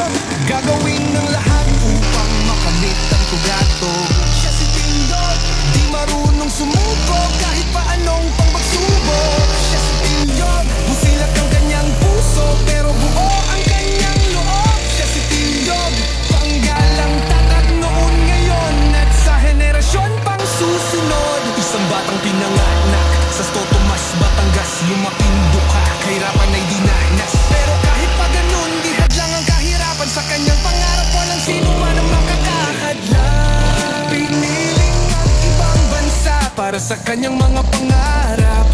Tilyog, gagawin ng lahat upang makamit ang tugato. Siya si Tilyog, di marunong sumuko kahit pa anong pagsubok. Siya si Tilyog, busilak ang kanyang puso pero buo ang kanyang loob. Siya si Tilyog, panggalang tatat noon, ngayon at sa henerasyon pang susunod. Isang batang pinanganak sa Totomas, Batangas, lumaking dukha, kahirapan ay dinanas. Pero kahit pa ganun, di hadlang ang kahirapan sa kanyang pangarap. Walang sino man ang makakahadlang. Piniling ang ibang bansa para sa kanyang mga pangarap.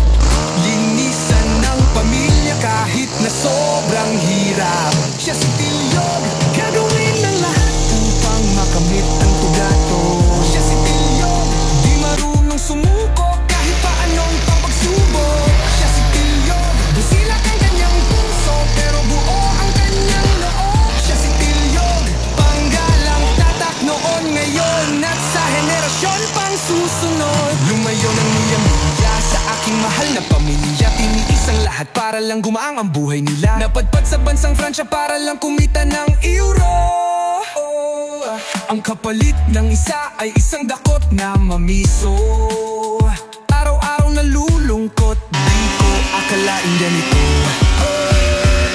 Linisan ng pamilya kahit na sobrang hirap. Siya si Tilyog, gagawin ng lahat upang makamit ang tugato. Siya si Tilyog, di marunong sumuko kahit pa anong pagsubok. Siya si Tilyog, busilak ang kanyang puso pero buo ang kanyang loob. Siya si Tilyog, panggalang tatak noon, ngayon at sa henerasyon pang susunod. Lumayo ng milya-milya sa aking mahal na pamilya. Tiniis ang lahat para lang gumaang ang buhay nila. Napadpad sa bansang Fransya para lang kumita ng euro. Ang kapalit ng isa ay isang dakot na mamiso. Araw-araw nalulungkot, di ko akalain ganito.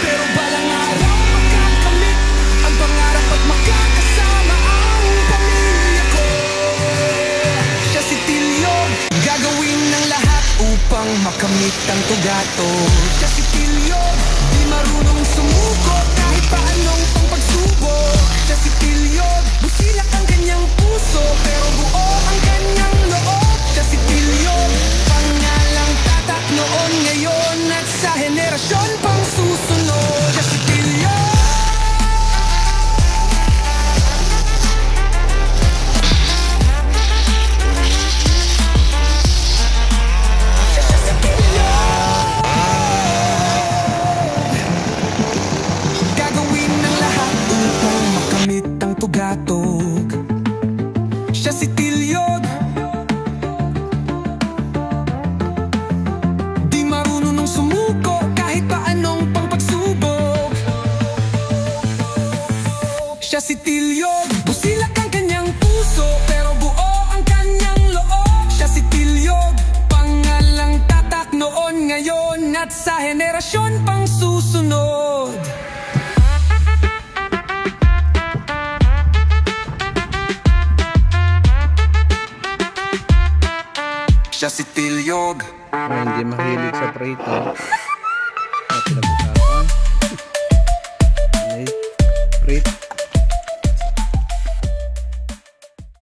Pero balang araw makakamit ang pangarap at makakasama ang pamilya ko. Siya si Tilyog, gagawin ng lahat upang makamit ang tugato. Siya si Tilyog, di marunong sumuko kahit pa anong pagsubok. Siya si Tilyog, busilak ang kanyang puso pero buo ang kanyang loob. Siya si Tilyog, pangalang tatak noon, ngayon at sa henerasyon pang susunod. Siya si Tilyog. Siya si Tilyog, gagawin ng lahat upang makamit ang tugatog. Siya si Tilyog, di marunong sumuko kahit pa anong pagsubok. Siya si Tilyog, busilak ang kanyang puso pero buo ang kanyang loob. Siya si Tilyog, pangalang tatak noon, ngayon at sa henerasyon pang susunod. Siya si Tilyog. Hindi mahilig sa prito.